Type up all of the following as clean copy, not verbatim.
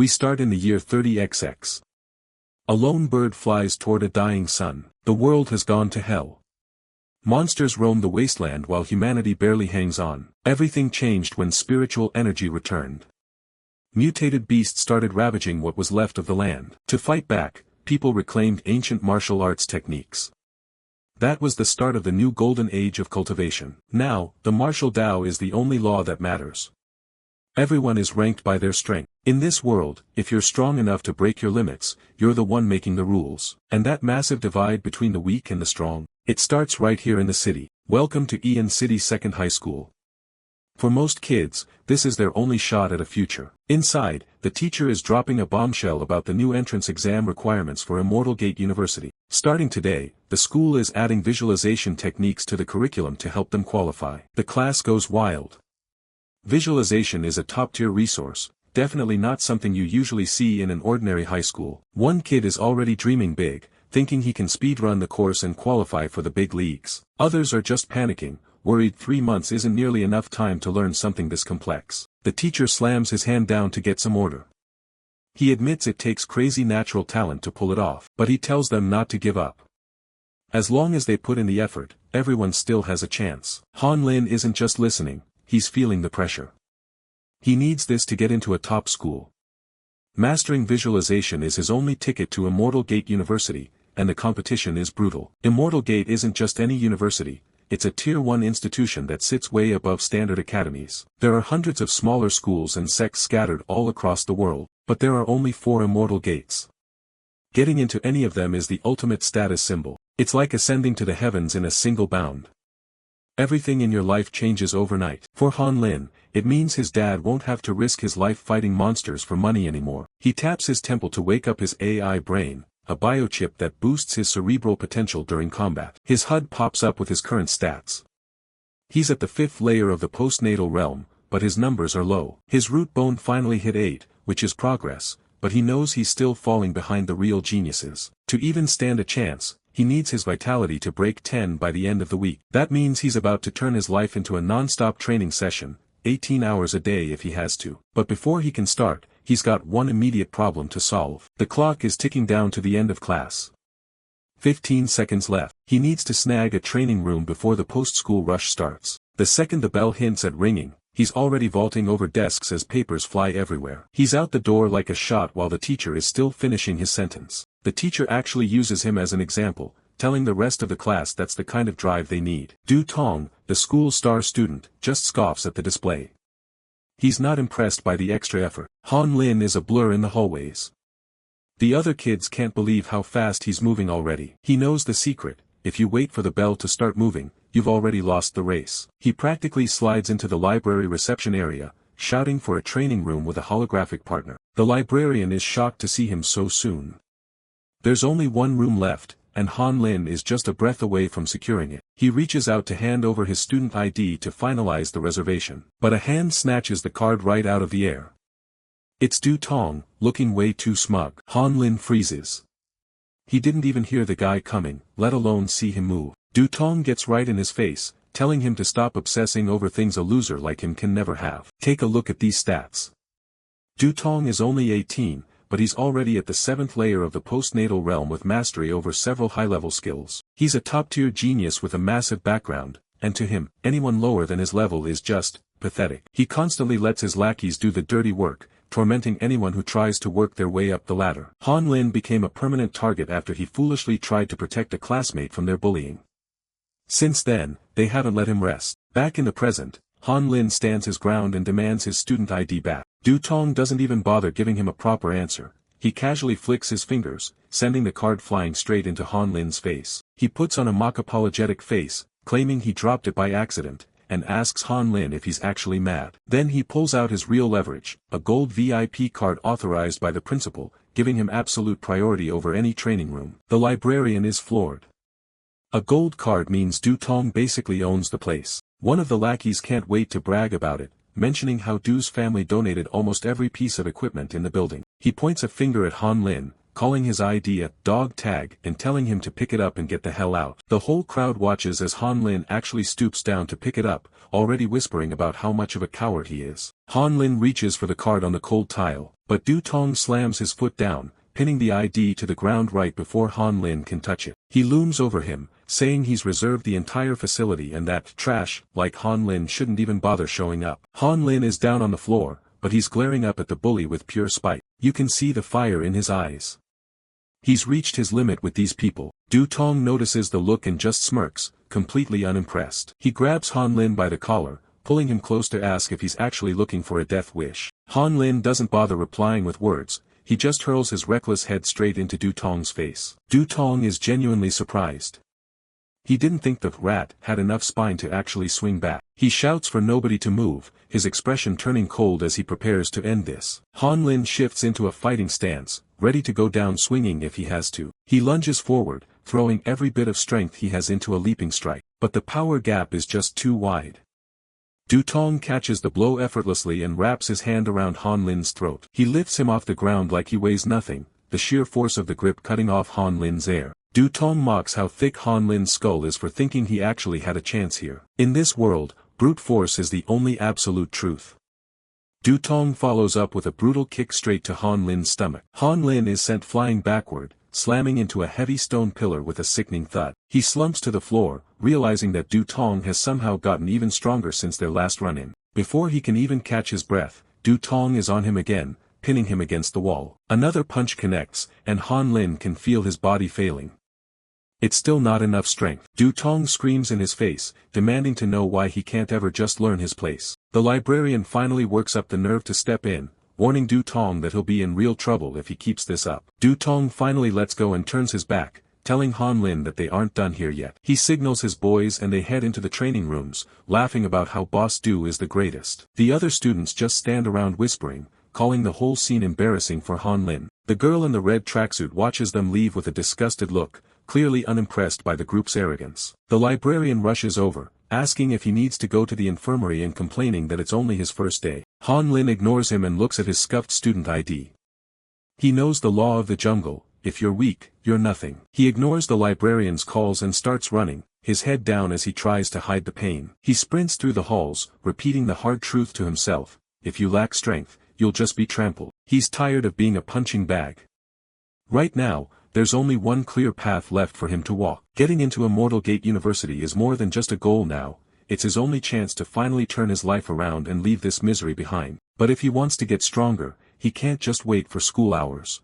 We start in the year 30XX. A lone bird flies toward a dying sun. The world has gone to hell. Monsters roam the wasteland while humanity barely hangs on. Everything changed when spiritual energy returned. Mutated beasts started ravaging what was left of the land. To fight back, people reclaimed ancient martial arts techniques. That was the start of the new golden age of cultivation. Now, the martial Tao is the only law that matters. Everyone is ranked by their strength. In this world, if you're strong enough to break your limits, you're the one making the rules. And that massive divide between the weak and the strong, it starts right here in the city. Welcome to Ian City Second High School. For most kids, this is their only shot at a future. Inside, the teacher is dropping a bombshell about the new entrance exam requirements for Immortal Gate University. Starting today, the school is adding visualization techniques to the curriculum to help them qualify. The class goes wild. Visualization is a top-tier resource, definitely not something you usually see in an ordinary high school. One kid is already dreaming big, thinking he can speedrun the course and qualify for the big leagues. Others are just panicking, worried 3 months isn't nearly enough time to learn something this complex. The teacher slams his hand down to get some order. He admits it takes crazy natural talent to pull it off, but he tells them not to give up. As long as they put in the effort, everyone still has a chance. Han Lin isn't just listening, he's feeling the pressure. He needs this to get into a top school. Mastering visualization is his only ticket to Immortal Gate University, and the competition is brutal. Immortal Gate isn't just any university, it's a Tier 1 institution that sits way above standard academies. There are hundreds of smaller schools and sects scattered all across the world, but there are only 4 Immortal Gates. Getting into any of them is the ultimate status symbol. It's like ascending to the heavens in a single bound. Everything in your life changes overnight. For Han Lin, it means his dad won't have to risk his life fighting monsters for money anymore. He taps his temple to wake up his AI brain, a biochip that boosts his cerebral potential during combat. His HUD pops up with his current stats. He's at the 5th layer of the postnatal realm, but his numbers are low. His root bone finally hit 8, which is progress, but he knows he's still falling behind the real geniuses. To even stand a chance, he needs his vitality to break 10 by the end of the week. That means he's about to turn his life into a non-stop training session, 18 hours a day if he has to. But before he can start, he's got one immediate problem to solve. The clock is ticking down to the end of class. 15 seconds left. He needs to snag a training room before the post-school rush starts. The second the bell hints at ringing, he's already vaulting over desks as papers fly everywhere. He's out the door like a shot while the teacher is still finishing his sentence. The teacher actually uses him as an example, telling the rest of the class that's the kind of drive they need. Du Tong, the school's star student, just scoffs at the display. He's not impressed by the extra effort. Han Lin is a blur in the hallways. The other kids can't believe how fast he's moving already. He knows the secret: if you wait for the bell to start moving, you've already lost the race. He practically slides into the library reception area, shouting for a training room with a holographic partner. The librarian is shocked to see him so soon. There's only one room left, and Han Lin is just a breath away from securing it. He reaches out to hand over his student ID to finalize the reservation. But a hand snatches the card right out of the air. It's Du Tong, looking way too smug. Han Lin freezes. He didn't even hear the guy coming, let alone see him move. Du Tong gets right in his face, telling him to stop obsessing over things a loser like him can never have. Take a look at these stats. Du Tong is only 18, but he's already at the 7th layer of the postnatal realm with mastery over several high-level skills. He's a top-tier genius with a massive background, and to him, anyone lower than his level is just pathetic. He constantly lets his lackeys do the dirty work, tormenting anyone who tries to work their way up the ladder. Han Lin became a permanent target after he foolishly tried to protect a classmate from their bullying. Since then, they haven't let him rest. Back in the present, Han Lin stands his ground and demands his student ID back. Du Tong doesn't even bother giving him a proper answer. He casually flicks his fingers, sending the card flying straight into Han Lin's face. He puts on a mock apologetic face, claiming he dropped it by accident, and asks Han Lin if he's actually mad. Then he pulls out his real leverage, a gold VIP card authorized by the principal, giving him absolute priority over any training room. The librarian is floored. A gold card means Du Tong basically owns the place. One of the lackeys can't wait to brag about it, mentioning how Du's family donated almost every piece of equipment in the building. He points a finger at Han Lin, calling his ID a dog tag and telling him to pick it up and get the hell out. The whole crowd watches as Han Lin actually stoops down to pick it up, already whispering about how much of a coward he is. Han Lin reaches for the card on the cold tile, but Du Tong slams his foot down, pinning the ID to the ground right before Han Lin can touch it. He looms over him, saying he's reserved the entire facility and that trash, like Han Lin, shouldn't even bother showing up. Han Lin is down on the floor, but he's glaring up at the bully with pure spite. You can see the fire in his eyes. He's reached his limit with these people. Du Tong notices the look and just smirks, completely unimpressed. He grabs Han Lin by the collar, pulling him close to ask if he's actually looking for a death wish. Han Lin doesn't bother replying with words, he just hurls his reckless head straight into Du Tong's face. Du Tong is genuinely surprised. He didn't think the rat had enough spine to actually swing back. He shouts for nobody to move, his expression turning cold as he prepares to end this. Han Lin shifts into a fighting stance, ready to go down swinging if he has to. He lunges forward, throwing every bit of strength he has into a leaping strike, but the power gap is just too wide. Du Tong catches the blow effortlessly and wraps his hand around Han Lin's throat. He lifts him off the ground like he weighs nothing, the sheer force of the grip cutting off Han Lin's air. Du Tong mocks how thick Han Lin's skull is for thinking he actually had a chance here. In this world, brute force is the only absolute truth. Du Tong follows up with a brutal kick straight to Han Lin's stomach. Han Lin is sent flying backward, slamming into a heavy stone pillar with a sickening thud. He slumps to the floor, realizing that Du Tong has somehow gotten even stronger since their last run-in. Before he can even catch his breath, Du Tong is on him again, pinning him against the wall. Another punch connects, and Han Lin can feel his body failing. It's still not enough strength. Du Tong screams in his face, demanding to know why he can't ever just learn his place. The librarian finally works up the nerve to step in, warning Du Tong that he'll be in real trouble if he keeps this up. Du Tong finally lets go and turns his back, telling Han Lin that they aren't done here yet. He signals his boys and they head into the training rooms, laughing about how Boss Du is the greatest. The other students just stand around whispering, calling the whole scene embarrassing for Han Lin. The girl in the red tracksuit watches them leave with a disgusted look, clearly unimpressed by the group's arrogance. The librarian rushes over, asking if he needs to go to the infirmary and complaining that it's only his first day. Han Lin ignores him and looks at his scuffed student ID. He knows the law of the jungle, if you're weak, you're nothing. He ignores the librarian's calls and starts running, his head down as he tries to hide the pain. He sprints through the halls, repeating the hard truth to himself, if you lack strength, you'll just be trampled. He's tired of being a punching bag. Right now, there's only one clear path left for him to walk. Getting into Immortal Gate University is more than just a goal now, it's his only chance to finally turn his life around and leave this misery behind. But if he wants to get stronger, he can't just wait for school hours.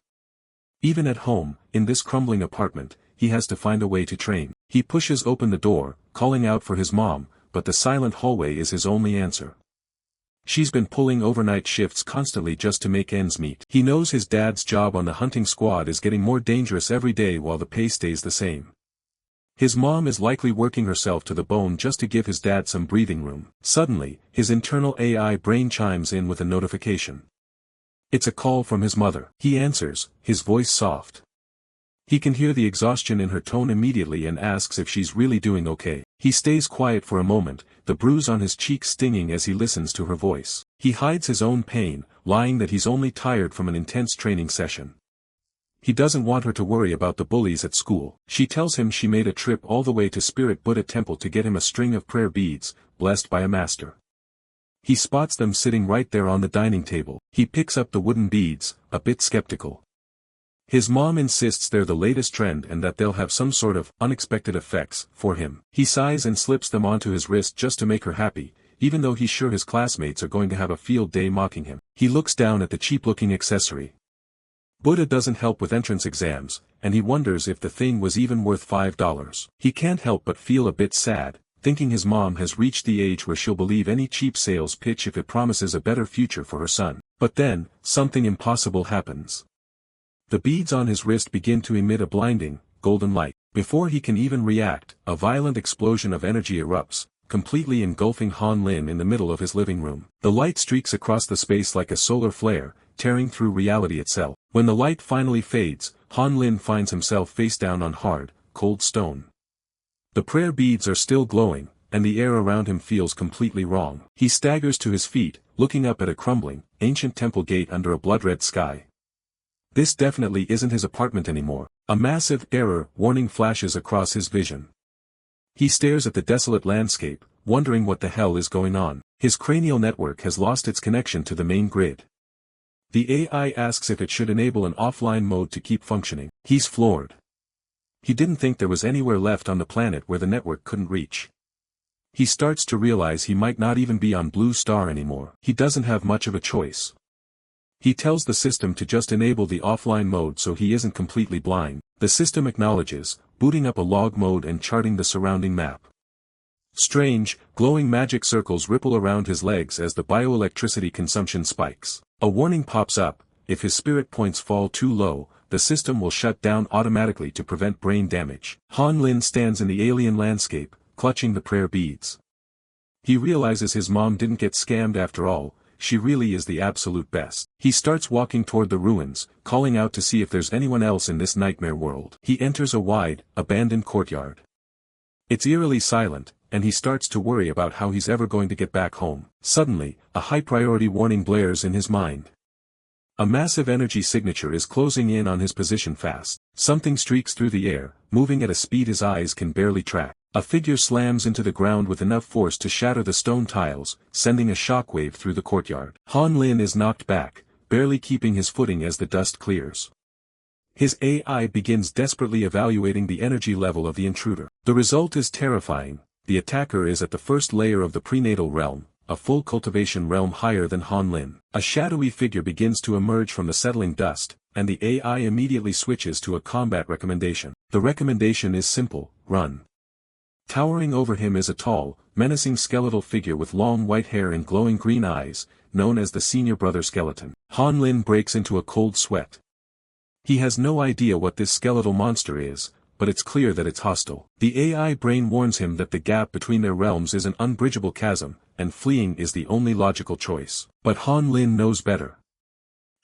Even at home, in this crumbling apartment, he has to find a way to train. He pushes open the door, calling out for his mom, but the silent hallway is his only answer. She's been pulling overnight shifts constantly just to make ends meet. He knows his dad's job on the hunting squad is getting more dangerous every day while the pay stays the same. His mom is likely working herself to the bone just to give his dad some breathing room. Suddenly, his internal AI brain chimes in with a notification. It's a call from his mother. He answers, his voice soft. He can hear the exhaustion in her tone immediately and asks if she's really doing okay. He stays quiet for a moment, the bruise on his cheek stinging as he listens to her voice. He hides his own pain, lying that he's only tired from an intense training session. He doesn't want her to worry about the bullies at school. She tells him she made a trip all the way to Spirit Buddha Temple to get him a string of prayer beads, blessed by a master. He spots them sitting right there on the dining table. He picks up the wooden beads, a bit skeptical. His mom insists they're the latest trend and that they'll have some sort of unexpected effects for him. He sighs and slips them onto his wrist just to make her happy, even though he's sure his classmates are going to have a field day mocking him. He looks down at the cheap-looking accessory. Buddha doesn't help with entrance exams, and he wonders if the thing was even worth $5. He can't help but feel a bit sad, thinking his mom has reached the age where she'll believe any cheap sales pitch if it promises a better future for her son. But then, something impossible happens. The beads on his wrist begin to emit a blinding, golden light. Before he can even react, a violent explosion of energy erupts, completely engulfing Han Lin in the middle of his living room. The light streaks across the space like a solar flare, tearing through reality itself. When the light finally fades, Han Lin finds himself face down on hard, cold stone. The prayer beads are still glowing, and the air around him feels completely wrong. He staggers to his feet, looking up at a crumbling, ancient temple gate under a blood-red sky. This definitely isn't his apartment anymore. A massive error warning flashes across his vision. He stares at the desolate landscape, wondering what the hell is going on. His cranial network has lost its connection to the main grid. The AI asks if it should enable an offline mode to keep functioning. He's floored. He didn't think there was anywhere left on the planet where the network couldn't reach. He starts to realize he might not even be on Blue Star anymore. He doesn't have much of a choice. He tells the system to just enable the offline mode so he isn't completely blind. The system acknowledges, booting up a log mode and charting the surrounding map. Strange, glowing magic circles ripple around his legs as the bioelectricity consumption spikes. A warning pops up: if his spirit points fall too low, the system will shut down automatically to prevent brain damage. Han Lin stands in the alien landscape, clutching the prayer beads. He realizes his mom didn't get scammed after all, she really is the absolute best. He starts walking toward the ruins, calling out to see if there's anyone else in this nightmare world. He enters a wide, abandoned courtyard. It's eerily silent, and he starts to worry about how he's ever going to get back home. Suddenly, a high-priority warning blares in his mind. A massive energy signature is closing in on his position fast. Something streaks through the air, moving at a speed his eyes can barely track. A figure slams into the ground with enough force to shatter the stone tiles, sending a shockwave through the courtyard. Han Lin is knocked back, barely keeping his footing as the dust clears. His AI begins desperately evaluating the energy level of the intruder. The result is terrifying. The attacker is at the first layer of the prenatal realm, a full cultivation realm higher than Han Lin. A shadowy figure begins to emerge from the settling dust, and the AI immediately switches to a combat recommendation. The recommendation is simple: run. Towering over him is a tall, menacing skeletal figure with long white hair and glowing green eyes, known as the senior brother skeleton. Han Lin breaks into a cold sweat. He has no idea what this skeletal monster is, but it's clear that it's hostile. The AI brain warns him that the gap between their realms is an unbridgeable chasm, and fleeing is the only logical choice. But Han Lin knows better.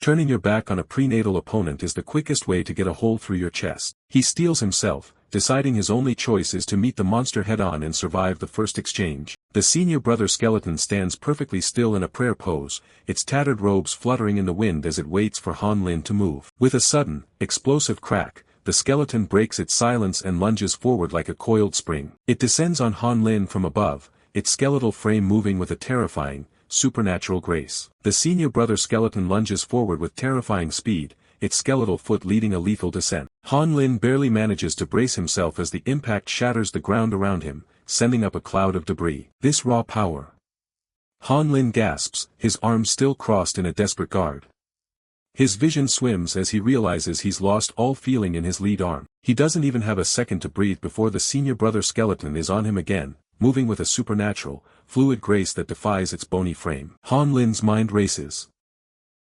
Turning your back on a prenatal opponent is the quickest way to get a hole through your chest. He steels himself, deciding his only choice is to meet the monster head-on and survive the first exchange. The senior brother skeleton stands perfectly still in a prayer pose, its tattered robes fluttering in the wind as it waits for Han Lin to move. With a sudden, explosive crack, the skeleton breaks its silence and lunges forward like a coiled spring. It descends on Han Lin from above, its skeletal frame moving with a terrifying, supernatural grace. The senior brother skeleton lunges forward with terrifying speed, its skeletal foot leading a lethal descent. Han Lin barely manages to brace himself as the impact shatters the ground around him, sending up a cloud of debris. This raw power. Han Lin gasps, his arms still crossed in a desperate guard. His vision swims as he realizes he's lost all feeling in his lead arm. He doesn't even have a second to breathe before the senior brother skeleton is on him again, moving with a supernatural, fluid grace that defies its bony frame. Han Lin's mind races.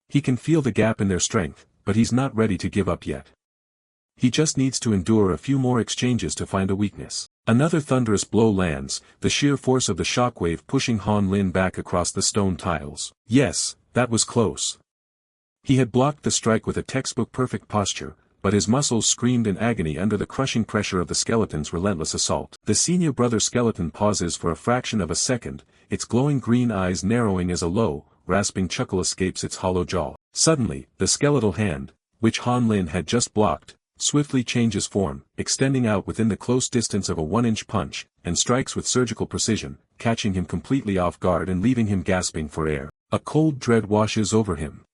He can feel the gap in their strength, but he's not ready to give up yet. He just needs to endure a few more exchanges to find a weakness. Another thunderous blow lands, the sheer force of the shockwave pushing Han Lin back across the stone tiles. Yes, that was close. He had blocked the strike with a textbook perfect posture, but his muscles screamed in agony under the crushing pressure of the skeleton's relentless assault. The senior brother skeleton pauses for a fraction of a second, its glowing green eyes narrowing as a low, rasping chuckle escapes its hollow jaw. Suddenly, the skeletal hand, which Han Lin had just blocked, swiftly changes form, extending out within the close distance of a 1-inch punch, and strikes with surgical precision, catching him completely off guard and leaving him gasping for air. A cold dread washes over him.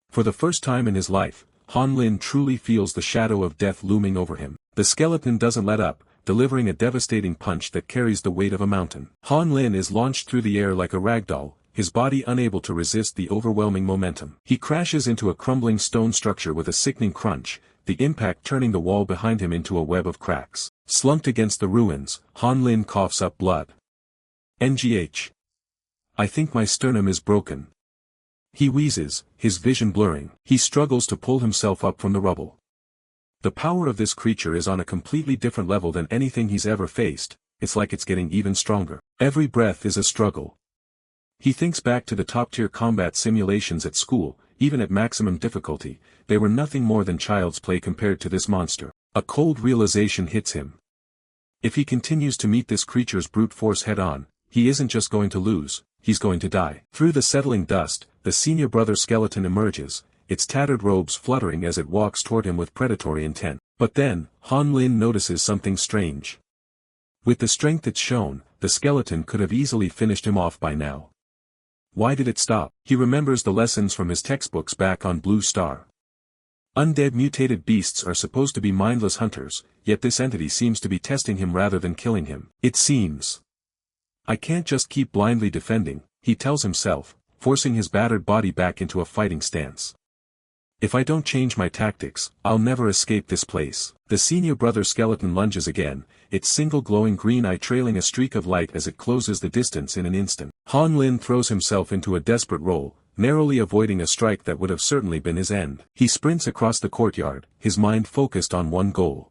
For the first time in his life, Han Lin truly feels the shadow of death looming over him. The skeleton doesn't let up, delivering a devastating punch that carries the weight of a mountain. Han Lin is launched through the air like a ragdoll, his body unable to resist the overwhelming momentum. He crashes into a crumbling stone structure with a sickening crunch, the impact turning the wall behind him into a web of cracks. Slumped against the ruins, Han Lin coughs up blood. NGH. I think my sternum is broken. He wheezes, his vision blurring. He struggles to pull himself up from the rubble. The power of this creature is on a completely different level than anything he's ever faced, it's like it's getting even stronger. Every breath is a struggle. He thinks back to the top-tier combat simulations at school, even at maximum difficulty, they were nothing more than child's play compared to this monster. A cold realization hits him. If he continues to meet this creature's brute force head-on, he isn't just going to lose, he's going to die. Through the settling dust, the senior brother skeleton emerges, its tattered robes fluttering as it walks toward him with predatory intent. But then, Han Lin notices something strange. With the strength it's shown, the skeleton could have easily finished him off by now. Why did it stop? He remembers the lessons from his textbooks back on Blue Star. Undead mutated beasts are supposed to be mindless hunters, yet this entity seems to be testing him rather than killing him. It seems. I can't just keep blindly defending, he tells himself, forcing his battered body back into a fighting stance. If I don't change my tactics, I'll never escape this place. The senior brother skeleton lunges again, its single glowing green eye trailing a streak of light as it closes the distance in an instant. Han Lin throws himself into a desperate roll, narrowly avoiding a strike that would have certainly been his end. He sprints across the courtyard, his mind focused on one goal.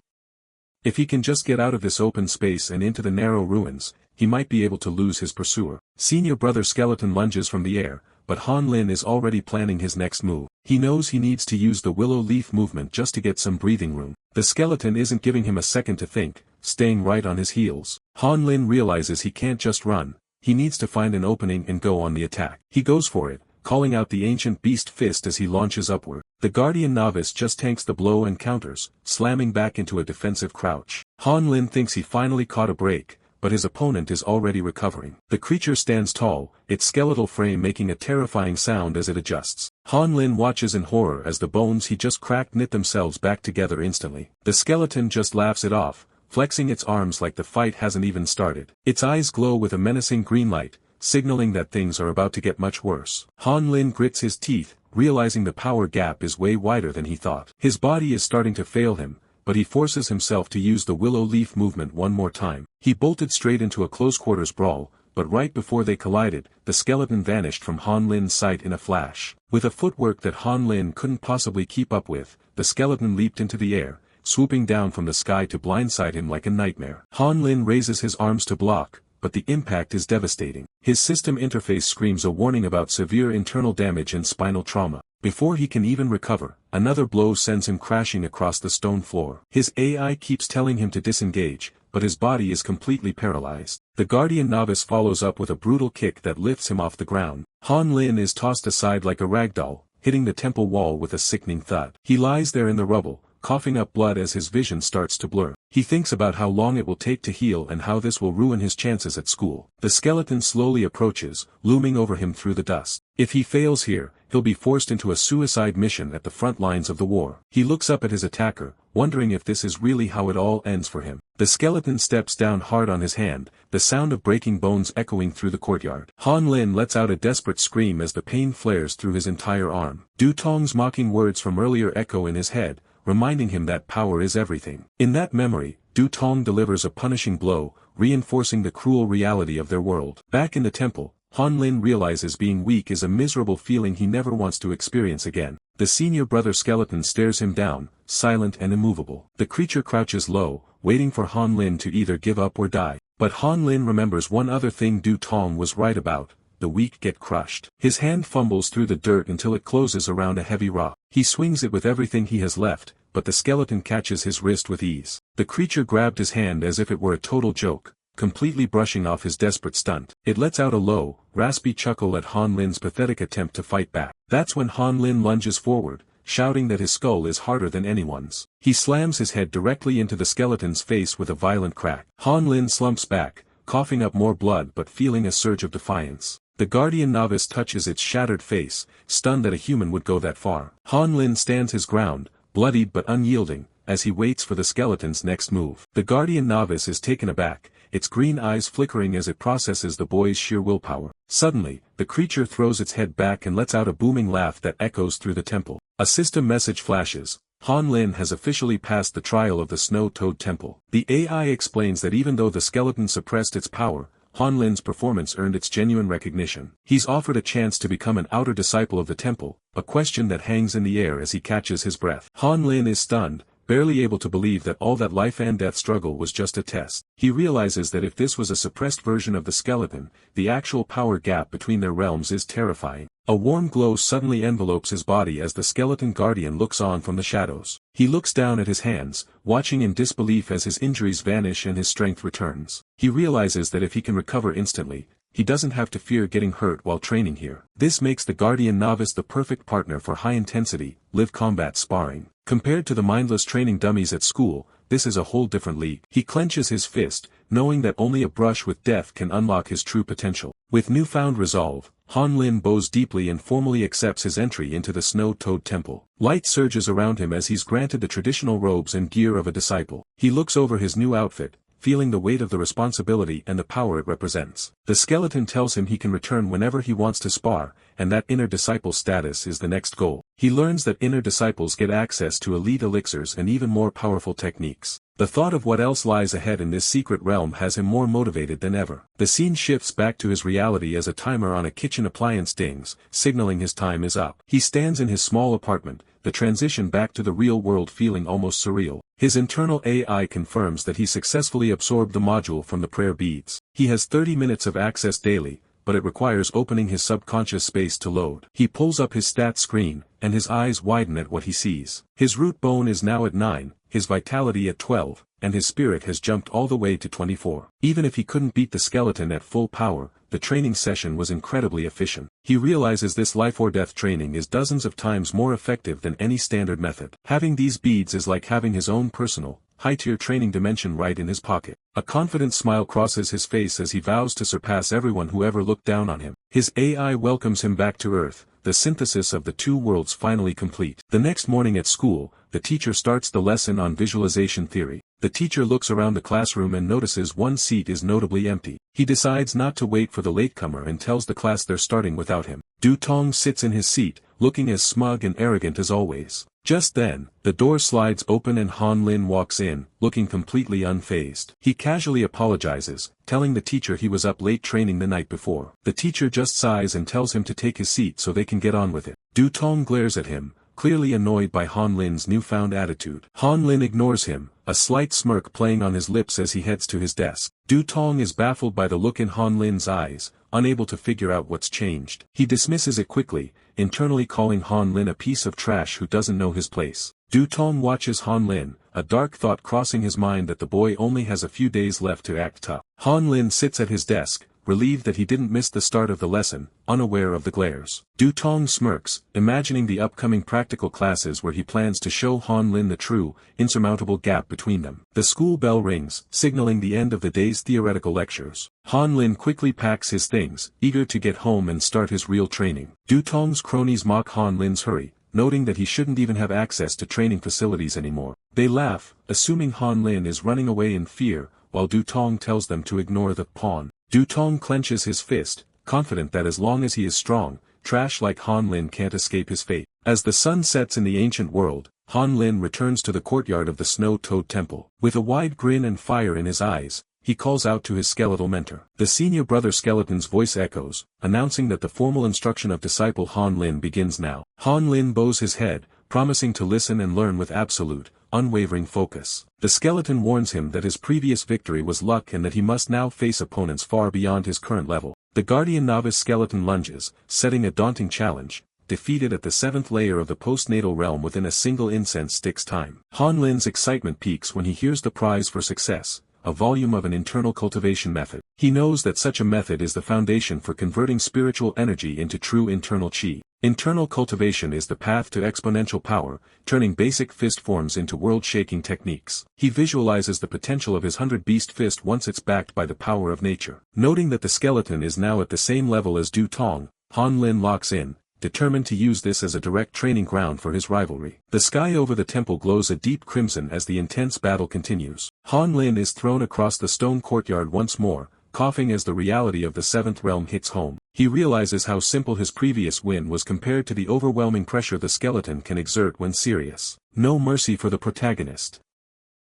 If he can just get out of this open space and into the narrow ruins, he might be able to lose his pursuer. Senior brother skeleton lunges from the air, but Han Lin is already planning his next move. He knows he needs to use the willow leaf movement just to get some breathing room. The skeleton isn't giving him a second to think, staying right on his heels. Han Lin realizes he can't just run, he needs to find an opening and go on the attack. He goes for it, calling out the ancient beast fist as he launches upward. The guardian novice just tanks the blow and counters, slamming back into a defensive crouch. Han Lin thinks he finally caught a break, but his opponent is already recovering. The creature stands tall, its skeletal frame making a terrifying sound as it adjusts. Han Lin watches in horror as the bones he just cracked knit themselves back together instantly. The skeleton just laughs it off, flexing its arms like the fight hasn't even started. Its eyes glow with a menacing green light, signaling that things are about to get much worse. Han Lin grits his teeth, realizing the power gap is way wider than he thought. His body is starting to fail him, but he forces himself to use the willow leaf movement one more time. He bolted straight into a close-quarters brawl, but right before they collided, the skeleton vanished from Han Lin's sight in a flash. With a footwork that Han Lin couldn't possibly keep up with, the skeleton leaped into the air, swooping down from the sky to blindside him like a nightmare. Han Lin raises his arms to block, but the impact is devastating. His system interface screams a warning about severe internal damage and spinal trauma. Before he can even recover, another blow sends him crashing across the stone floor. His AI keeps telling him to disengage, but his body is completely paralyzed. The guardian novice follows up with a brutal kick that lifts him off the ground. Han Lin is tossed aside like a ragdoll, hitting the temple wall with a sickening thud. He lies there in the rubble, coughing up blood as his vision starts to blur. He thinks about how long it will take to heal and how this will ruin his chances at school. The skeleton slowly approaches, looming over him through the dust. If he fails here, he'll be forced into a suicide mission at the front lines of the war. He looks up at his attacker, wondering if this is really how it all ends for him. The skeleton steps down hard on his hand, the sound of breaking bones echoing through the courtyard. Han Lin lets out a desperate scream as the pain flares through his entire arm. Du Tong's mocking words from earlier echo in his head, reminding him that power is everything. In that memory, Du Tong delivers a punishing blow, reinforcing the cruel reality of their world. Back in the temple, Han Lin realizes being weak is a miserable feeling he never wants to experience again. The senior brother skeleton stares him down, silent and immovable. The creature crouches low, waiting for Han Lin to either give up or die. But Han Lin remembers one other thing Du Tong was right about: the weak get crushed. His hand fumbles through the dirt until it closes around a heavy rock. He swings it with everything he has left, but the skeleton catches his wrist with ease. The creature grabbed his hand as if it were a total joke, completely brushing off his desperate stunt. It lets out a low, raspy chuckle at Han Lin's pathetic attempt to fight back. That's when Han Lin lunges forward, shouting that his skull is harder than anyone's. He slams his head directly into the skeleton's face with a violent crack. Han Lin slumps back, coughing up more blood but feeling a surge of defiance. The guardian novice touches its shattered face, stunned that a human would go that far. Han Lin stands his ground, bloodied but unyielding, as he waits for the skeleton's next move. The guardian novice is taken aback, its green eyes flickering as it processes the boy's sheer willpower. Suddenly, the creature throws its head back and lets out a booming laugh that echoes through the temple. A system message flashes: Han Lin has officially passed the trial of the Snow Toad Temple. The AI explains that even though the skeleton suppressed its power, Han Lin's performance earned its genuine recognition. He's offered a chance to become an outer disciple of the temple, a question that hangs in the air as he catches his breath. Han Lin is stunned, barely able to believe that all that life and death struggle was just a test. He realizes that if this was a suppressed version of the skeleton, the actual power gap between their realms is terrifying. A warm glow suddenly envelopes his body as the skeleton guardian looks on from the shadows. He looks down at his hands, watching in disbelief as his injuries vanish and his strength returns. He realizes that if he can recover instantly, he doesn't have to fear getting hurt while training here. This makes the Guardian Novice the perfect partner for high-intensity, live combat sparring. Compared to the mindless training dummies at school, this is a whole different league. He clenches his fist, knowing that only a brush with death can unlock his true potential. With newfound resolve, Han Lin bows deeply and formally accepts his entry into the Snow-Toad Temple. Light surges around him as he's granted the traditional robes and gear of a disciple. He looks over his new outfit, feeling the weight of the responsibility and the power it represents. The skeleton tells him he can return whenever he wants to spar, and that inner disciple status is the next goal. He learns that inner disciples get access to elite elixirs and even more powerful techniques. The thought of what else lies ahead in this secret realm has him more motivated than ever. The scene shifts back to his reality as a timer on a kitchen appliance dings, signaling his time is up. He stands in his small apartment, the transition back to the real world feeling almost surreal. His internal AI confirms that he successfully absorbed the module from the prayer beads. He has 30 minutes of access daily, but it requires opening his subconscious space to load. He pulls up his stats screen, and his eyes widen at what he sees. His root bone is now at 9, his vitality at 12, and his spirit has jumped all the way to 24. Even if he couldn't beat the skeleton at full power, the training session was incredibly efficient. He realizes this life-or-death training is dozens of times more effective than any standard method. Having these beads is like having his own personal, high-tier training dimension right in his pocket. A confident smile crosses his face as he vows to surpass everyone who ever looked down on him. His AI welcomes him back to Earth, the synthesis of the two worlds finally complete. The next morning at school, the teacher starts the lesson on visualization theory. The teacher looks around the classroom and notices one seat is notably empty. He decides not to wait for the latecomer and tells the class they're starting without him. Du Tong sits in his seat, looking as smug and arrogant as always. Just then, the door slides open and Han Lin walks in, looking completely unfazed. He casually apologizes, telling the teacher he was up late training the night before. The teacher just sighs and tells him to take his seat so they can get on with it. Du Tong glares at him, clearly annoyed by Han Lin's newfound attitude. Han Lin ignores him, a slight smirk playing on his lips as he heads to his desk. Du Tong is baffled by the look in Han Lin's eyes, unable to figure out what's changed. He dismisses it quickly, internally calling Han Lin a piece of trash who doesn't know his place. Du Tong watches Han Lin, a dark thought crossing his mind that the boy only has a few days left to act tough. Han Lin sits at his desk, relieved that he didn't miss the start of the lesson, unaware of the glares. Du Tong smirks, imagining the upcoming practical classes where he plans to show Han Lin the true, insurmountable gap between them. The school bell rings, signaling the end of the day's theoretical lectures. Han Lin quickly packs his things, eager to get home and start his real training. Du Tong's cronies mock Han Lin's hurry, noting that he shouldn't even have access to training facilities anymore. They laugh, assuming Han Lin is running away in fear, while Du Tong tells them to ignore the pawn. Du Tong clenches his fist, confident that as long as he is strong, trash like Han Lin can't escape his fate. As the sun sets in the ancient world, Han Lin returns to the courtyard of the Snow-Toad Temple. With a wide grin and fire in his eyes, he calls out to his skeletal mentor. The senior brother skeleton's voice echoes, announcing that the formal instruction of disciple Han Lin begins now. Han Lin bows his head, promising to listen and learn with absolute, unwavering focus. The skeleton warns him that his previous victory was luck and that he must now face opponents far beyond his current level. The guardian novice skeleton lunges, setting a daunting challenge, defeated at the 7th layer of the postnatal realm within a single incense stick's time. Han Lin's excitement peaks when he hears the prize for success, a volume of an internal cultivation method. He knows that such a method is the foundation for converting spiritual energy into true internal chi. Internal cultivation is the path to exponential power, turning basic fist forms into world-shaking techniques. He visualizes the potential of his 100-beast fist once it's backed by the power of nature. Noting that the skeleton is now at the same level as Du Tong, Han Lin locks in, determined to use this as a direct training ground for his rivalry. The sky over the temple glows a deep crimson as the intense battle continues. Han Lin is thrown across the stone courtyard once more, coughing as the reality of the 7th realm hits home. He realizes how simple his previous win was compared to the overwhelming pressure the skeleton can exert when serious. No mercy for the protagonist.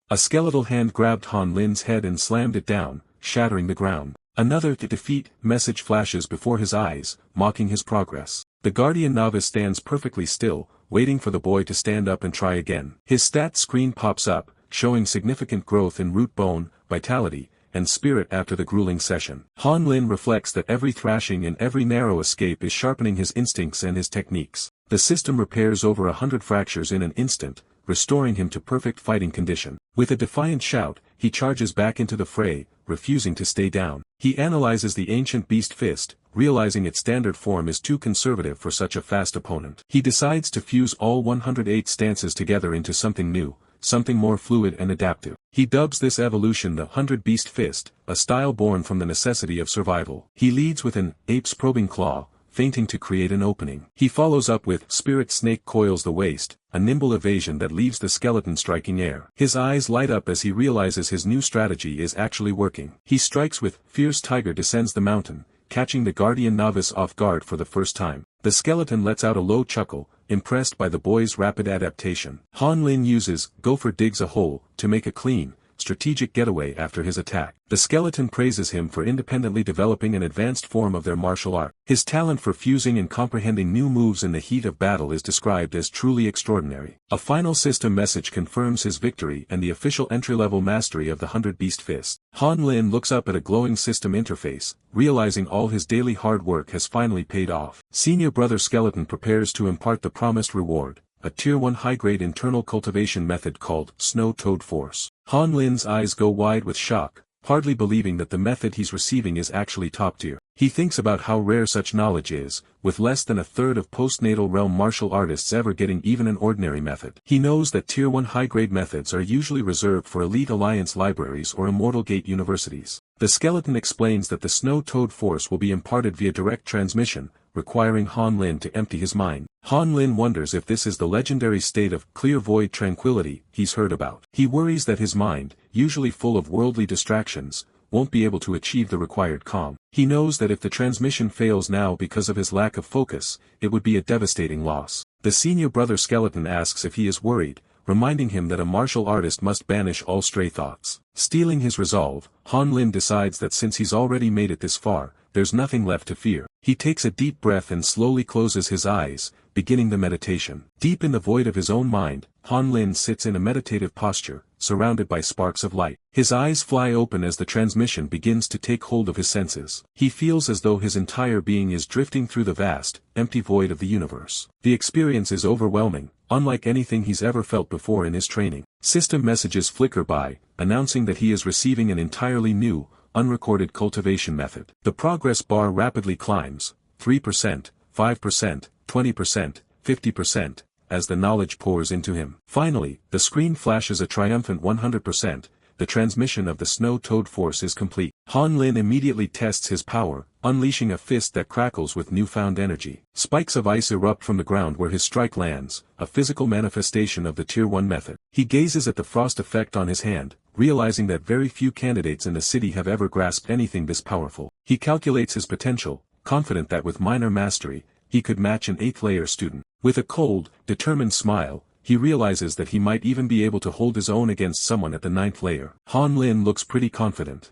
A skeletal hand grabbed Han Lin's head and slammed it down, shattering the ground. Another to defeat message flashes before his eyes, mocking his progress. The guardian novice stands perfectly still, waiting for the boy to stand up and try again. His stats screen pops up, showing significant growth in root bone, vitality, and spirit after the grueling session. Han Lin reflects that every thrashing and every narrow escape is sharpening his instincts and his techniques. The system repairs over 100 fractures in an instant, restoring him to perfect fighting condition. With a defiant shout, he charges back into the fray, refusing to stay down. He analyzes the ancient beast fist, realizing its standard form is too conservative for such a fast opponent. He decides to fuse all 108 stances together into something new, something more fluid and adaptive. He dubs this evolution the 100 Beast Fist, a style born from the necessity of survival. He leads with an ape's probing claw, feinting to create an opening. He follows up with Spirit Snake Coils the Waist, a nimble evasion that leaves the skeleton striking air. His eyes light up as he realizes his new strategy is actually working. He strikes with Fierce Tiger Descends the Mountain, catching the guardian novice off guard for the first time. The skeleton lets out a low chuckle, impressed by the boy's rapid adaptation. Han Lin uses Gopher Digs a Hole to make a clean, strategic getaway after his attack. The skeleton praises him for independently developing an advanced form of their martial art. His talent for fusing and comprehending new moves in the heat of battle is described as truly extraordinary. A final system message confirms his victory and the official entry-level mastery of the 100 Beast Fist. Han Lin looks up at a glowing system interface, realizing all his daily hard work has finally paid off. Senior Brother Skeleton prepares to impart the promised reward, a Tier 1 high-grade internal cultivation method called Snow Toad Force. Han Lin's eyes go wide with shock, hardly believing that the method he's receiving is actually top tier. He thinks about how rare such knowledge is, with less than a third of postnatal realm martial artists ever getting even an ordinary method. He knows that Tier 1 high-grade methods are usually reserved for elite alliance libraries or Immortal Gate universities. The skeleton explains that the Snow Toad Force will be imparted via direct transmission, requiring Han Lin to empty his mind. Han Lin wonders if this is the legendary state of clear void tranquility he's heard about. He worries that his mind, usually full of worldly distractions, won't be able to achieve the required calm. He knows that if the transmission fails now because of his lack of focus, it would be a devastating loss. The senior brother skeleton asks if he is worried, reminding him that a martial artist must banish all stray thoughts. Stealing his resolve, Han Lin decides that since he's already made it this far, there's nothing left to fear. He takes a deep breath and slowly closes his eyes, beginning the meditation. Deep in the void of his own mind, Han Lin sits in a meditative posture, surrounded by sparks of light. His eyes fly open as the transmission begins to take hold of his senses. He feels as though his entire being is drifting through the vast, empty void of the universe. The experience is overwhelming, unlike anything he's ever felt before in his training. System messages flicker by, announcing that he is receiving an entirely new, unrecorded cultivation method. The progress bar rapidly climbs, 3%, 5%, 20%, 50%, as the knowledge pours into him. Finally, the screen flashes a triumphant 100%, the transmission of the Snow Toad Force is complete. Han Lin immediately tests his power, unleashing a fist that crackles with newfound energy. Spikes of ice erupt from the ground where his strike lands, a physical manifestation of the Tier 1 method. He gazes at the frost effect on his hand, realizing that very few candidates in the city have ever grasped anything this powerful. He calculates his potential, confident that with minor mastery, he could match an 8th layer student. With a cold, determined smile, he realizes that he might even be able to hold his own against someone at the 9th layer. Han Lin looks pretty confident.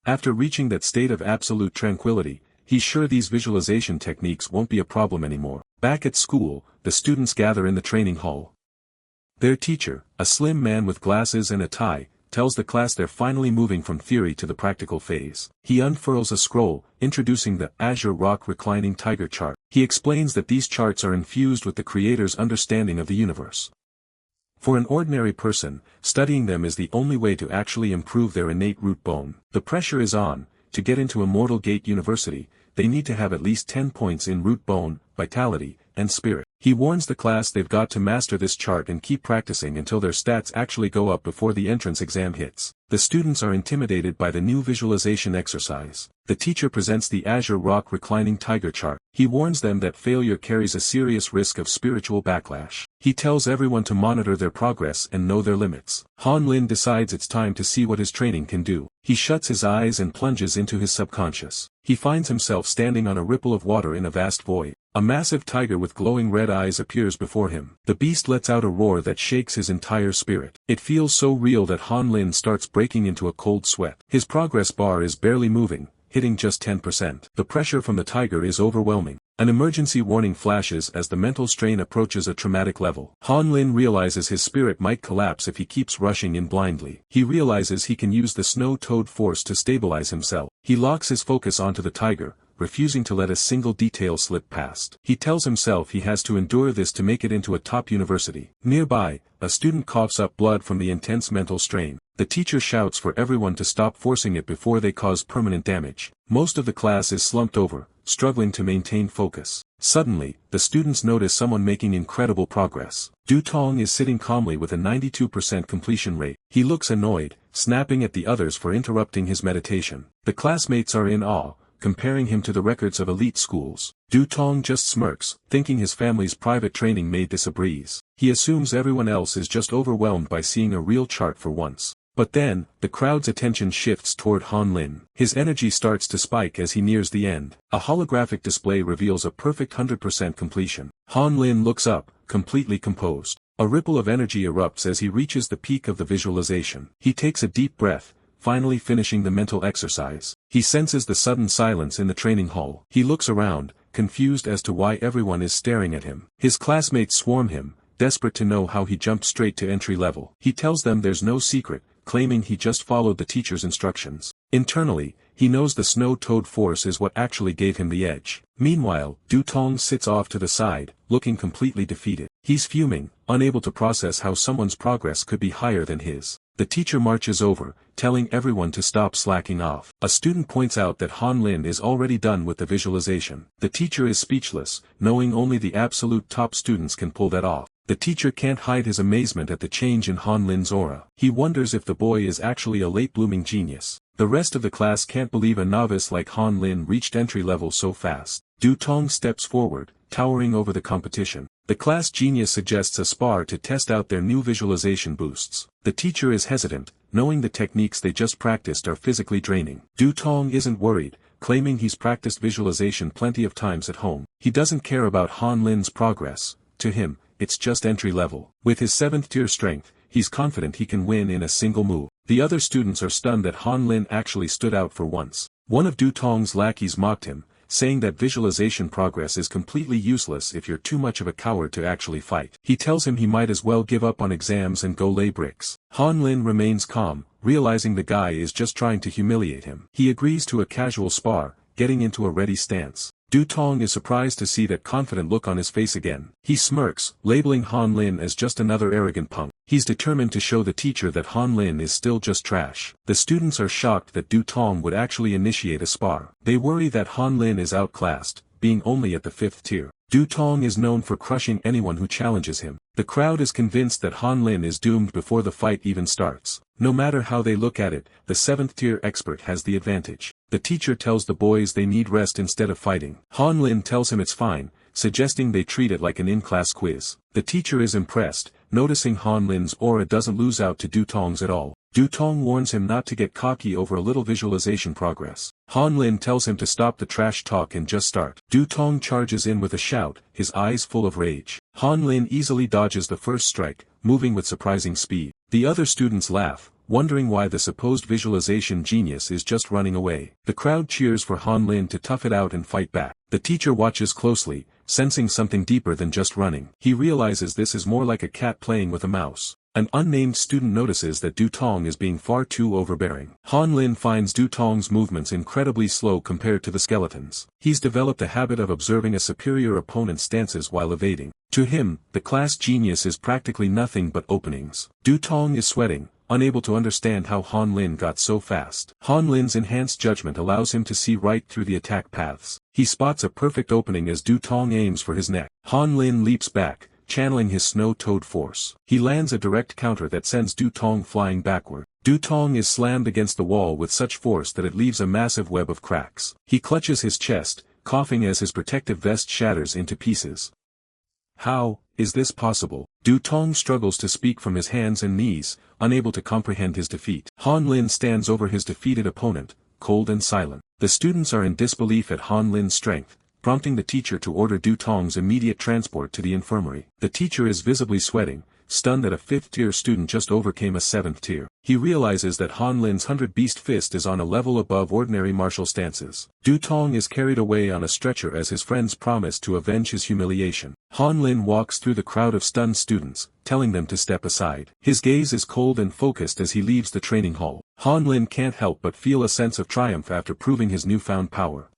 After reaching that state of absolute tranquility, he's sure these visualization techniques won't be a problem anymore. Back at school, the students gather in the training hall. Their teacher, a slim man with glasses and a tie, tells the class they're finally moving from theory to the practical phase. He unfurls a scroll, introducing the Azure Rock Reclining Tiger chart. He explains that these charts are infused with the creator's understanding of the universe. For an ordinary person, studying them is the only way to actually improve their innate root bone. The pressure is on. To get into Immortal Gate University, they need to have at least 10 points in root bone, vitality, and spirit. He warns the class they've got to master this chart and keep practicing until their stats actually go up before the entrance exam hits. The students are intimidated by the new visualization exercise. The teacher presents the Azure Rock Reclining Tiger chart. He warns them that failure carries a serious risk of spiritual backlash. He tells everyone to monitor their progress and know their limits. Han Lin decides it's time to see what his training can do. He shuts his eyes and plunges into his subconscious. He finds himself standing on a ripple of water in a vast void. A massive tiger with glowing red eyes appears before him. The beast lets out a roar that shakes his entire spirit. It feels so real that Han Lin starts breaking into a cold sweat. His progress bar is barely moving, hitting just 10%. The pressure from the tiger is overwhelming. An emergency warning flashes as the mental strain approaches a traumatic level. Han Lin realizes his spirit might collapse if he keeps rushing in blindly. He realizes he can use the Snow Toad Force to stabilize himself. He locks his focus onto the tiger, refusing to let a single detail slip past. He tells himself he has to endure this to make it into a top university. Nearby, a student coughs up blood from the intense mental strain. The teacher shouts for everyone to stop forcing it before they cause permanent damage. Most of the class is slumped over, struggling to maintain focus. Suddenly, the students notice someone making incredible progress. Du Tong is sitting calmly with a 92% completion rate. He looks annoyed, snapping at the others for interrupting his meditation. The classmates are in awe, comparing him to the records of elite schools. Du Tong just smirks, thinking his family's private training made this a breeze. He assumes everyone else is just overwhelmed by seeing a real chart for once. But then, the crowd's attention shifts toward Han Lin. His energy starts to spike as he nears the end. A holographic display reveals a perfect 100% completion. Han Lin looks up, completely composed. A ripple of energy erupts as he reaches the peak of the visualization. He takes a deep breath, finally finishing the mental exercise. He senses the sudden silence in the training hall. He looks around, confused as to why everyone is staring at him. His classmates swarm him, desperate to know how he jumped straight to entry level. He tells them there's no secret, claiming he just followed the teacher's instructions. Internally, he knows the snow-toed force is what actually gave him the edge. Meanwhile, Du Tong sits off to the side, looking completely defeated. He's fuming, unable to process how someone's progress could be higher than his. The teacher marches over, telling everyone to stop slacking off. A student points out that Han Lin is already done with the visualization. The teacher is speechless, knowing only the absolute top students can pull that off. The teacher can't hide his amazement at the change in Han Lin's aura. He wonders if the boy is actually a late-blooming genius. The rest of the class can't believe a novice like Han Lin reached entry level so fast. Du Tong steps forward, towering over the competition. The class genius suggests a spar to test out their new visualization boosts. The teacher is hesitant, knowing the techniques they just practiced are physically draining. Du Tong isn't worried, claiming he's practiced visualization plenty of times at home. He doesn't care about Han Lin's progress. To him, it's just entry level. With his 7th tier strength, he's confident he can win in a single move. The other students are stunned that Han Lin actually stood out for once. One of Du Tong's lackeys mocked him, saying that visualization progress is completely useless if you're too much of a coward to actually fight. He tells him he might as well give up on exams and go lay bricks. Han Lin remains calm, realizing the guy is just trying to humiliate him. He agrees to a casual spar, getting into a ready stance. Du Tong is surprised to see that confident look on his face again. He smirks, labeling Han Lin as just another arrogant punk. He's determined to show the teacher that Han Lin is still just trash. The students are shocked that Du Tong would actually initiate a spar. They worry that Han Lin is outclassed, being only at the 5th tier. Du Tong is known for crushing anyone who challenges him. The crowd is convinced that Han Lin is doomed before the fight even starts. No matter how they look at it, the 7th tier expert has the advantage. The teacher tells the boys they need rest instead of fighting. Han Lin tells him it's fine, suggesting they treat it like an in-class quiz. The teacher is impressed, noticing Han Lin's aura doesn't lose out to Du Tong's at all. Du Tong warns him not to get cocky over a little visualization progress. Han Lin tells him to stop the trash talk and just start. Du Tong charges in with a shout, his eyes full of rage. Han Lin easily dodges the first strike, moving with surprising speed. The other students laugh, wondering why the supposed visualization genius is just running away. The crowd cheers for Han Lin to tough it out and fight back. The teacher watches closely, sensing something deeper than just running. He realizes this is more like a cat playing with a mouse. An unnamed student notices that Du Tong is being far too overbearing. Han Lin finds Du Tong's movements incredibly slow compared to the skeletons. He's developed a habit of observing a superior opponent's stances while evading. To him, the class genius is practically nothing but openings. Du Tong is sweating, unable to understand how Han Lin got so fast. Han Lin's enhanced judgment allows him to see right through the attack paths. He spots a perfect opening as Du Tong aims for his neck. Han Lin leaps back, channeling his snow-toed force. He lands a direct counter that sends Du Tong flying backward. Du Tong is slammed against the wall with such force that it leaves a massive web of cracks. He clutches his chest, coughing as his protective vest shatters into pieces. How is this possible? Du Tong struggles to speak from his hands and knees, unable to comprehend his defeat. Han Lin stands over his defeated opponent, cold and silent. The students are in disbelief at Han Lin's strength, prompting the teacher to order Du Tong's immediate transport to the infirmary. The teacher is visibly sweating, stunned that a 5th tier student just overcame a 7th tier. He realizes that Han Lin's 100 Beast Fist is on a level above ordinary martial stances. Du Tong is carried away on a stretcher as his friends promise to avenge his humiliation. Han Lin walks through the crowd of stunned students, telling them to step aside. His gaze is cold and focused as he leaves the training hall. Han Lin can't help but feel a sense of triumph after proving his newfound power.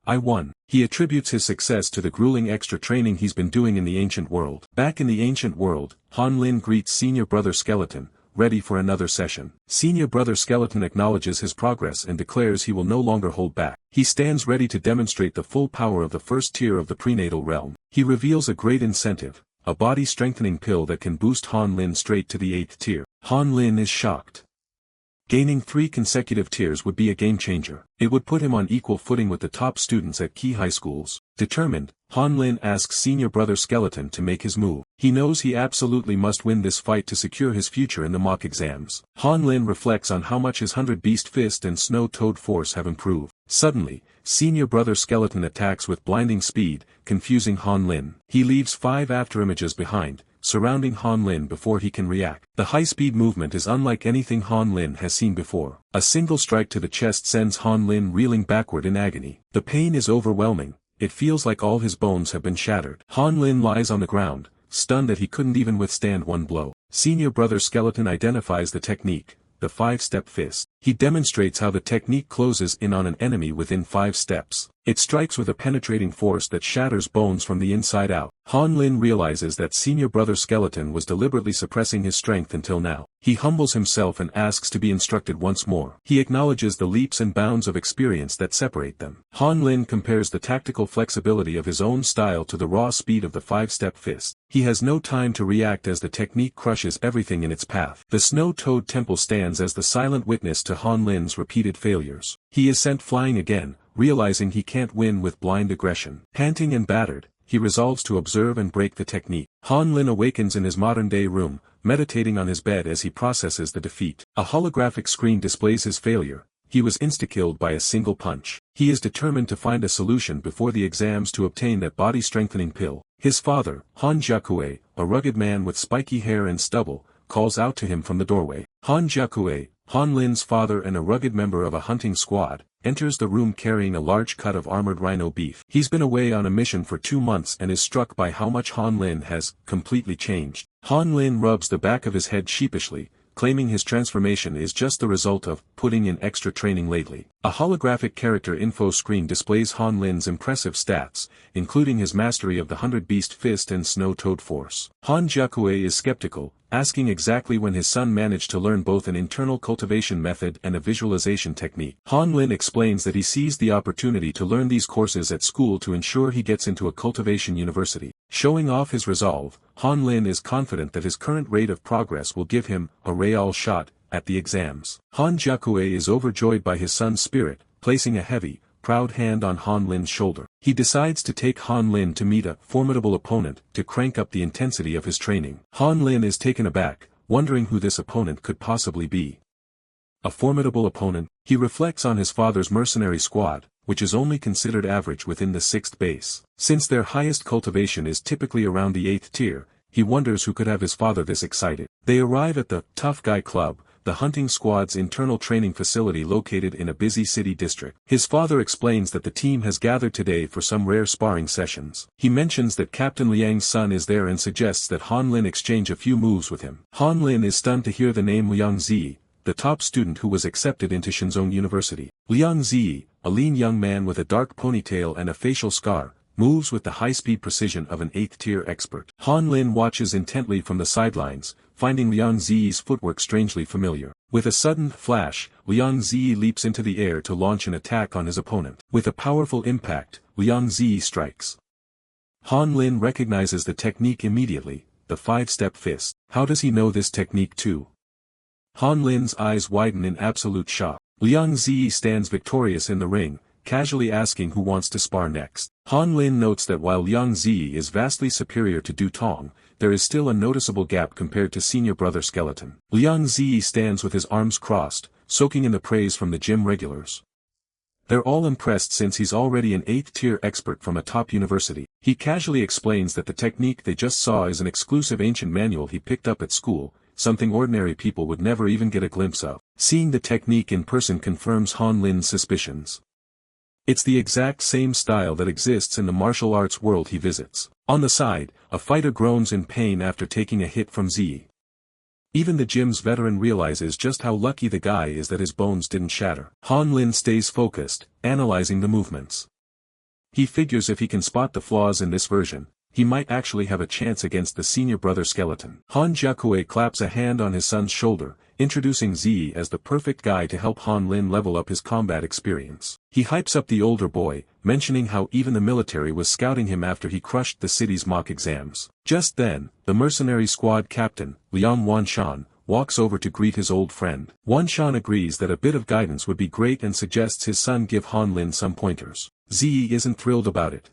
I won. He attributes his success to the grueling extra training he's been doing in the ancient world. Back in the ancient world, Han Lin greets Senior Brother Skeleton, ready for another session. Senior Brother Skeleton acknowledges his progress and declares he will no longer hold back. He stands ready to demonstrate the full power of the first tier of the prenatal realm. He reveals a great incentive, a body-strengthening pill that can boost Han Lin straight to the 8th tier. Han Lin is shocked. Gaining 3 consecutive tiers would be a game-changer. It would put him on equal footing with the top students at key high schools. Determined, Han Lin asks Senior Brother Skeleton to make his move. He knows he absolutely must win this fight to secure his future in the mock exams. Han Lin reflects on how much his 100 Beast Fist and Snow Toad Force have improved. Suddenly, Senior Brother Skeleton attacks with blinding speed, confusing Han Lin. He leaves 5 afterimages behind, surrounding Han Lin before he can react. The high-speed movement is unlike anything Han Lin has seen before. A single strike to the chest sends Han Lin reeling backward in agony. The pain is overwhelming. It feels like all his bones have been shattered. Han Lin lies on the ground, stunned that he couldn't even withstand one blow. Senior Brother Skeleton identifies the technique, the 5-step fist. He demonstrates how the technique closes in on an enemy within 5 steps. It strikes with a penetrating force that shatters bones from the inside out. Han Lin realizes that Senior Brother Skeleton was deliberately suppressing his strength until now. He humbles himself and asks to be instructed once more. He acknowledges the leaps and bounds of experience that separate them. Han Lin compares the tactical flexibility of his own style to the raw speed of the 5-step fist. He has no time to react as the technique crushes everything in its path. The Snow Toad Temple stands as the silent witness to Han Lin's repeated failures. He is sent flying again, realizing he can't win with blind aggression. Panting and battered, he resolves to observe and break the technique. Han Lin awakens in his modern-day room, meditating on his bed as he processes the defeat. A holographic screen displays his failure. He was insta-killed by a single punch. He is determined to find a solution before the exams to obtain that body-strengthening pill. His father, Han Jiakue, a rugged man with spiky hair and stubble, calls out to him from the doorway. Han Jiakue, Han Lin's father and a rugged member of a hunting squad, enters the room carrying a large cut of armored rhino beef. He's been away on a mission for 2 months and is struck by how much Han Lin has completely changed. Han Lin rubs the back of his head sheepishly, claiming his transformation is just the result of putting in extra training lately. A holographic character info screen displays Han Lin's impressive stats, including his mastery of the 100 Beast Fist and Snow Toad Force. Han Jiakue is skeptical, asking exactly when his son managed to learn both an internal cultivation method and a visualization technique. Han Lin explains that he seized the opportunity to learn these courses at school to ensure he gets into a cultivation university. Showing off his resolve, Han Lin is confident that his current rate of progress will give him a real shot at the exams. Han Jiakue is overjoyed by his son's spirit, placing a heavy, proud hand on Han Lin's shoulder. He decides to take Han Lin to meet a formidable opponent to crank up the intensity of his training. Han Lin is taken aback, wondering who this opponent could possibly be. A formidable opponent. He reflects on his father's mercenary squad, which is only considered average within the 6th base. Since their highest cultivation is typically around the 8th tier, he wonders who could have his father this excited. They arrive at the Tough Guy Club, the hunting squad's internal training facility located in a busy city district. His father explains that the team has gathered today for some rare sparring sessions. He mentions that Captain Liang's son is there and suggests that Han Lin exchange a few moves with him. Han Lin is stunned to hear the name Liang Zi, the top student who was accepted into Shenzong University. Liang Zi, a lean young man with a dark ponytail and a facial scar, moves with the high-speed precision of an 8th-tier expert. Han Lin watches intently from the sidelines, finding Liang Zi's footwork strangely familiar. With a sudden flash, Liang Zi leaps into the air to launch an attack on his opponent. With a powerful impact, Liang Zi strikes. Han Lin recognizes the technique immediately, the 5-step fist. How does he know this technique too? Han Lin's eyes widen in absolute shock. Liang Zi stands victorious in the ring, casually asking who wants to spar next. Han Lin notes that while Liang Zi is vastly superior to Du Tong, there is still a noticeable gap compared to Senior Brother Skeleton. Liang Zi stands with his arms crossed, soaking in the praise from the gym regulars. They're all impressed since he's already an 8th-tier expert from a top university. He casually explains that the technique they just saw is an exclusive ancient manual he picked up at school, something ordinary people would never even get a glimpse of. Seeing the technique in person confirms Han Lin's suspicions. It's the exact same style that exists in the martial arts world he visits. On the side, a fighter groans in pain after taking a hit from Z. Even the gym's veteran realizes just how lucky the guy is that his bones didn't shatter. Han Lin stays focused, analyzing the movements. He figures if he can spot the flaws in this version, he might actually have a chance against the senior brother skeleton. Han Jiakui claps a hand on his son's shoulder, introducing Z as the perfect guy to help Han Lin level up his combat experience. He hypes up the older boy, mentioning how even the military was scouting him after he crushed the city's mock exams. Just then, the mercenary squad captain, Liang Wanshan, walks over to greet his old friend. Wanshan agrees that a bit of guidance would be great and suggests his son give Han Lin some pointers. Z isn't thrilled about it.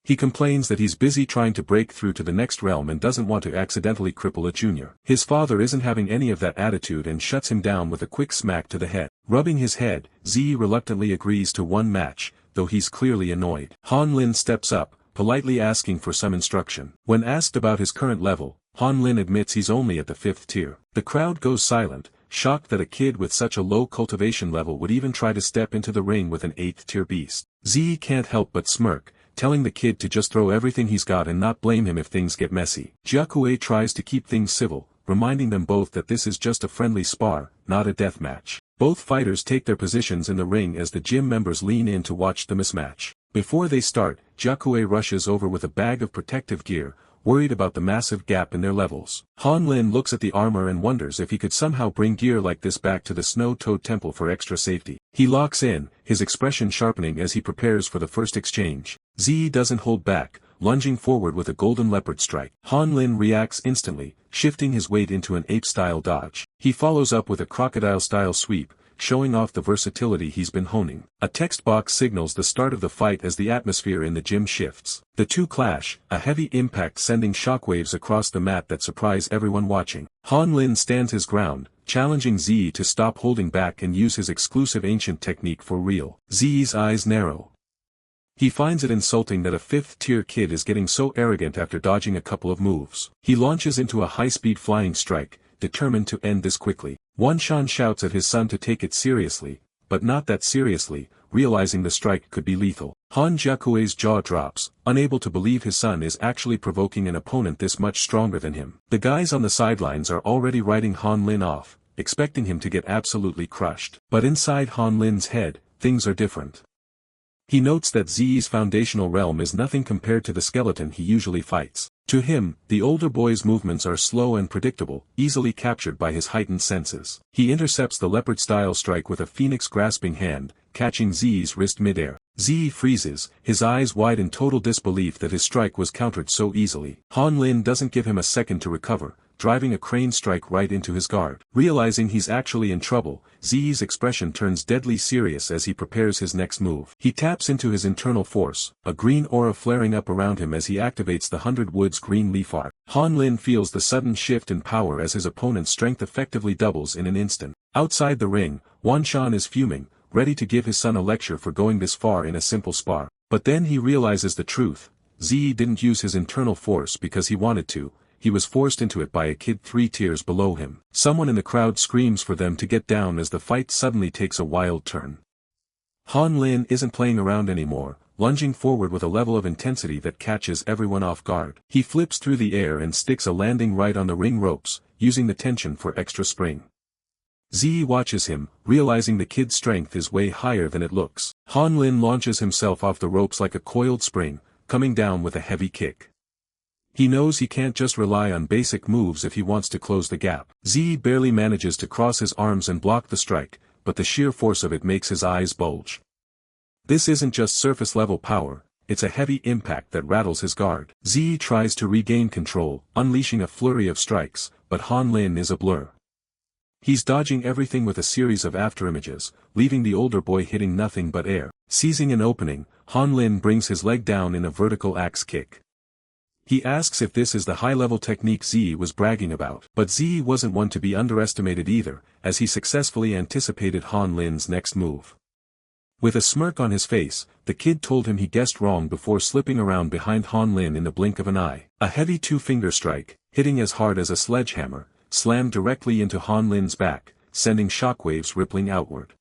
He complains that he's busy trying to break through to the next realm and doesn't want to accidentally cripple a junior. His father isn't having any of that attitude and shuts him down with a quick smack to the head. Rubbing his head, Z reluctantly agrees to one match, though he's clearly annoyed. Han Lin steps up, politely asking for some instruction. When asked about his current level, Han Lin admits he's only at the 5th tier. The crowd goes silent, shocked that a kid with such a low cultivation level would even try to step into the ring with an 8th tier beast. Z can't help but smirk, telling the kid to just throw everything he's got and not blame him if things get messy. Jiakui tries to keep things civil, reminding them both that this is just a friendly spar, not a death match. Both fighters take their positions in the ring as the gym members lean in to watch the mismatch. Before they start, Jiakui rushes over with a bag of protective gear, worried about the massive gap in their levels. Han Lin looks at the armor and wonders if he could somehow bring gear like this back to the Snow Toad Temple for extra safety. He locks in, his expression sharpening as he prepares for the first exchange. Z doesn't hold back, lunging forward with a golden leopard strike. Han Lin reacts instantly, shifting his weight into an ape-style dodge. He follows up with a crocodile-style sweep, showing off the versatility he's been honing. A text box signals the start of the fight as the atmosphere in the gym shifts. The two clash, a heavy impact sending shockwaves across the mat that surprise everyone watching. Han Lin stands his ground, challenging Z to stop holding back and use his exclusive ancient technique for real. Z's eyes narrow. He finds it insulting that a 5th-tier kid is getting so arrogant after dodging a couple of moves. He launches into a high-speed flying strike, determined to end this quickly. Wanshan shouts at his son to take it seriously, but not that seriously, realizing the strike could be lethal. Han Jiakui's jaw drops, unable to believe his son is actually provoking an opponent this much stronger than him. The guys on the sidelines are already writing Han Lin off, expecting him to get absolutely crushed. But inside Han Lin's head, things are different. He notes that Z's foundational realm is nothing compared to the skeleton he usually fights. To him, the older boy's movements are slow and predictable, easily captured by his heightened senses. He intercepts the leopard-style strike with a phoenix-grasping hand, catching Z's wrist midair. Z freezes, his eyes wide in total disbelief that his strike was countered so easily. Han Lin doesn't give him a second to recover, driving a crane strike right into his guard. Realizing he's actually in trouble, Z's expression turns deadly serious as he prepares his next move. He taps into his internal force, a green aura flaring up around him as he activates the 100 Woods green leaf art. Han Lin feels the sudden shift in power as his opponent's strength effectively doubles in an instant. Outside the ring, Wanshan is fuming, ready to give his son a lecture for going this far in a simple spar. But then he realizes the truth. Z didn't use his internal force because he wanted to. He was forced into it by a kid 3 tiers below him. Someone in the crowd screams for them to get down as the fight suddenly takes a wild turn. Han Lin isn't playing around anymore, lunging forward with a level of intensity that catches everyone off guard. He flips through the air and sticks a landing right on the ring ropes, using the tension for extra spring. Z watches him, realizing the kid's strength is way higher than it looks. Han Lin launches himself off the ropes like a coiled spring, coming down with a heavy kick. He knows he can't just rely on basic moves if he wants to close the gap. Z barely manages to cross his arms and block the strike, but the sheer force of it makes his eyes bulge. This isn't just surface-level power, it's a heavy impact that rattles his guard. Z tries to regain control, unleashing a flurry of strikes, but Han Lin is a blur. He's dodging everything with a series of afterimages, leaving the older boy hitting nothing but air. Seizing an opening, Han Lin brings his leg down in a vertical axe kick. He asks if this is the high-level technique Z was bragging about. But Z wasn't one to be underestimated either, as he successfully anticipated Han Lin's next move. With a smirk on his face, the kid told him he guessed wrong before slipping around behind Han Lin in the blink of an eye. A heavy 2-finger strike, hitting as hard as a sledgehammer, slammed directly into Han Lin's back, sending shockwaves rippling outward.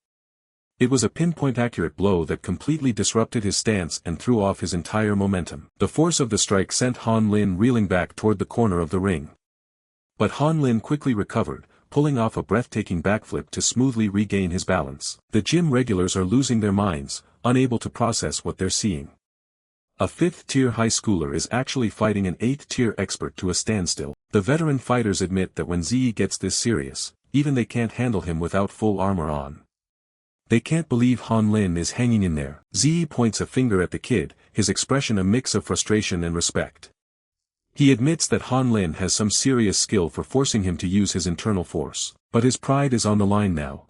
It was a pinpoint-accurate blow that completely disrupted his stance and threw off his entire momentum. The force of the strike sent Han Lin reeling back toward the corner of the ring. But Han Lin quickly recovered, pulling off a breathtaking backflip to smoothly regain his balance. The gym regulars are losing their minds, unable to process what they're seeing. A 5th-tier high schooler is actually fighting an 8th-tier expert to a standstill. The veteran fighters admit that when Ze gets this serious, even they can't handle him without full armor on. They can't believe Han Lin is hanging in there. Ze points a finger at the kid, his expression a mix of frustration and respect. He admits that Han Lin has some serious skill for forcing him to use his internal force, but his pride is on the line now.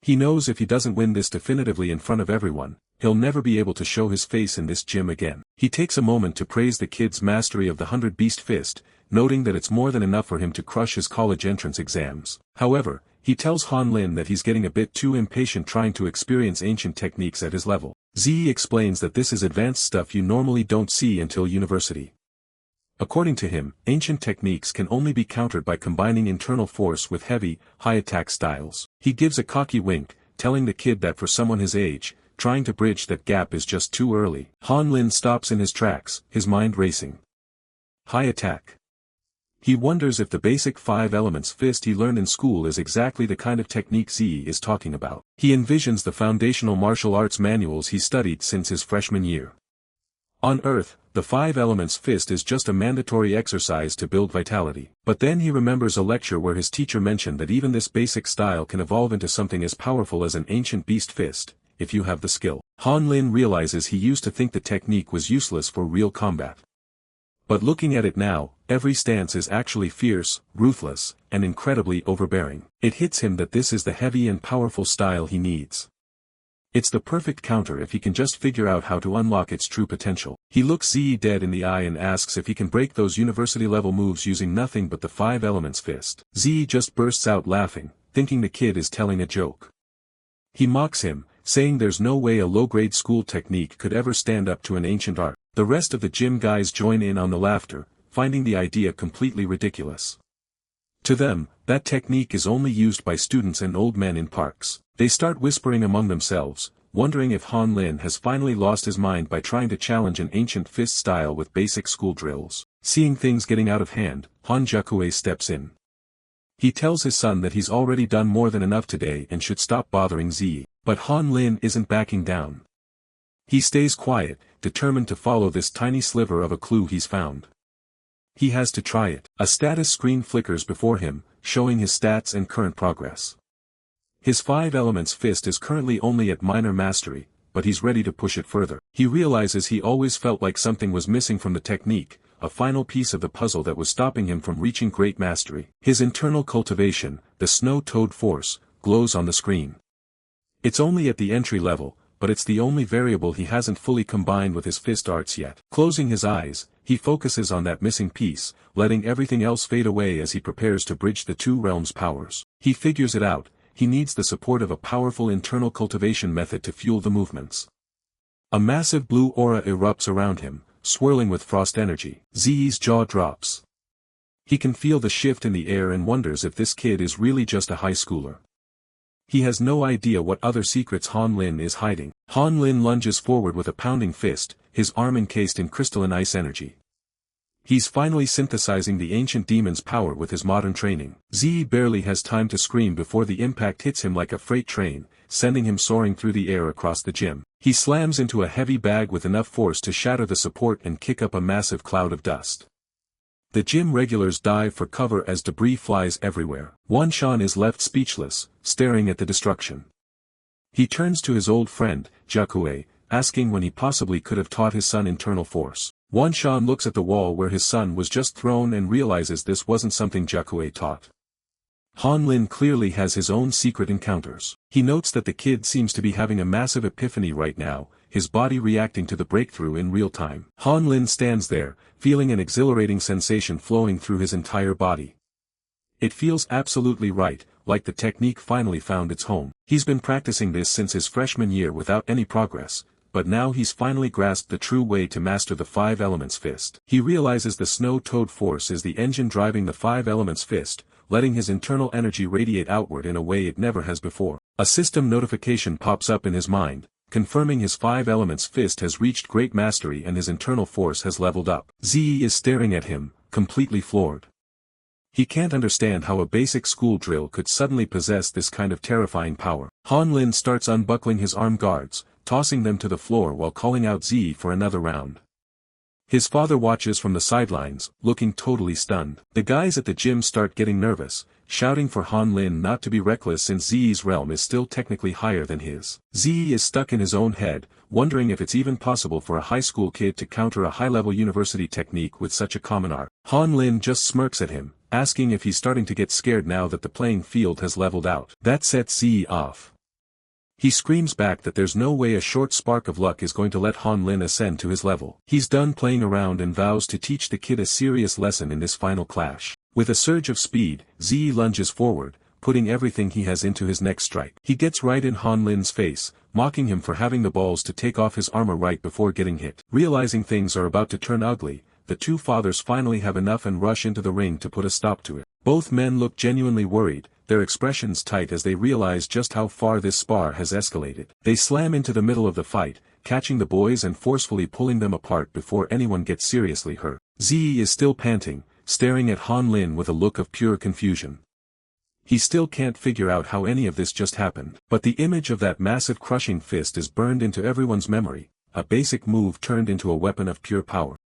He knows if he doesn't win this definitively in front of everyone, he'll never be able to show his face in this gym again. He takes a moment to praise the kid's mastery of the 100 Beast Fist, noting that it's more than enough for him to crush his college entrance exams. However, he tells Han Lin that he's getting a bit too impatient trying to experience ancient techniques at his level. Ze explains that this is advanced stuff you normally don't see until university. According to him, ancient techniques can only be countered by combining internal force with heavy, high-attack styles. He gives a cocky wink, telling the kid that for someone his age, trying to bridge that gap is just too early. Han Lin stops in his tracks, his mind racing. High attack. He wonders if the basic 5 elements fist he learned in school is exactly the kind of technique Ze is talking about. He envisions the foundational martial arts manuals he studied since his freshman year. On Earth, the 5 elements fist is just a mandatory exercise to build vitality. But then he remembers a lecture where his teacher mentioned that even this basic style can evolve into something as powerful as an ancient beast fist, if you have the skill. Han Lin realizes he used to think the technique was useless for real combat. But looking at it now, every stance is actually fierce, ruthless, and incredibly overbearing. It hits him that this is the heavy and powerful style he needs. It's the perfect counter if he can just figure out how to unlock its true potential. He looks Ze dead in the eye and asks if he can break those university-level moves using nothing but the 5 elements fist. Ze just bursts out laughing, thinking the kid is telling a joke. He mocks him, saying there's no way a low-grade school technique could ever stand up to an ancient art. The rest of the gym guys join in on the laughter, finding the idea completely ridiculous. To them, that technique is only used by students and old men in parks. They start whispering among themselves, wondering if Han Lin has finally lost his mind by trying to challenge an ancient fist style with basic school drills. Seeing things getting out of hand, Han Jakue steps in. He tells his son that he's already done more than enough today and should stop bothering Ze. But Han Lin isn't backing down. He stays quiet, determined to follow this tiny sliver of a clue he's found. He has to try it. A status screen flickers before him, showing his stats and current progress. His 5 elements fist is currently only at minor mastery, but he's ready to push it further. He realizes he always felt like something was missing from the technique, a final piece of the puzzle that was stopping him from reaching great mastery. His internal cultivation, the snow-toad force, glows on the screen. It's only at the entry level, but it's the only variable he hasn't fully combined with his fist arts yet. Closing his eyes, he focuses on that missing piece, letting everything else fade away as he prepares to bridge the 2 realms' powers. He figures it out, he needs the support of a powerful internal cultivation method to fuel the movements. A massive blue aura erupts around him, swirling with frost energy. Ze's jaw drops. He can feel the shift in the air and wonders if this kid is really just a high schooler. He has no idea what other secrets Han Lin is hiding. Han Lin lunges forward with a pounding fist, his arm encased in crystalline ice energy. He's finally synthesizing the ancient demon's power with his modern training. Ze barely has time to scream before the impact hits him like a freight train, sending him soaring through the air across the gym. He slams into a heavy bag with enough force to shatter the support and kick up a massive cloud of dust. The gym regulars dive for cover as debris flies everywhere. Wanshan is left speechless, staring at the destruction. He turns to his old friend, Jakue, asking when he possibly could have taught his son internal force. Wanshan looks at the wall where his son was just thrown and realizes this wasn't something Jakue taught. Han Lin clearly has his own secret encounters. He notes that the kid seems to be having a massive epiphany right now, his body reacting to the breakthrough in real time. Han Lin stands there, feeling an exhilarating sensation flowing through his entire body. It feels absolutely right, like the technique finally found its home. He's been practicing this since his freshman year without any progress, but now he's finally grasped the true way to master the 5 elements fist. He realizes the snow-toad force is the engine driving the 5 elements fist, letting his internal energy radiate outward in a way it never has before. A system notification pops up in his mind, confirming his 5 elements fist has reached great mastery and his internal force has leveled up. Ze is staring at him, completely floored. He can't understand how a basic school drill could suddenly possess this kind of terrifying power. Han Lin starts unbuckling his arm guards, tossing them to the floor while calling out Z for another round. His father watches from the sidelines, looking totally stunned. The guys at the gym start getting nervous, shouting for Han Lin not to be reckless since Z's realm is still technically higher than his. Z is stuck in his own head, wondering if it's even possible for a high school kid to counter a high-level university technique with such a common art. Han Lin just smirks at him, asking if he's starting to get scared now that the playing field has leveled out. That sets Z off. He screams back that there's no way a short spark of luck is going to let Han Lin ascend to his level. He's done playing around and vows to teach the kid a serious lesson in this final clash. With a surge of speed, Z lunges forward, putting everything he has into his next strike. He gets right in Han Lin's face, mocking him for having the balls to take off his armor right before getting hit. Realizing things are about to turn ugly, the two fathers finally have enough and rush into the ring to put a stop to it. Both men look genuinely worried, their expressions tight as they realize just how far this spar has escalated. They slam into the middle of the fight, catching the boys and forcefully pulling them apart before anyone gets seriously hurt. Z is still panting, staring at Han Lin with a look of pure confusion. He still can't figure out how any of this just happened. But the image of that massive crushing fist is burned into everyone's memory, a basic move turned into a weapon of pure power.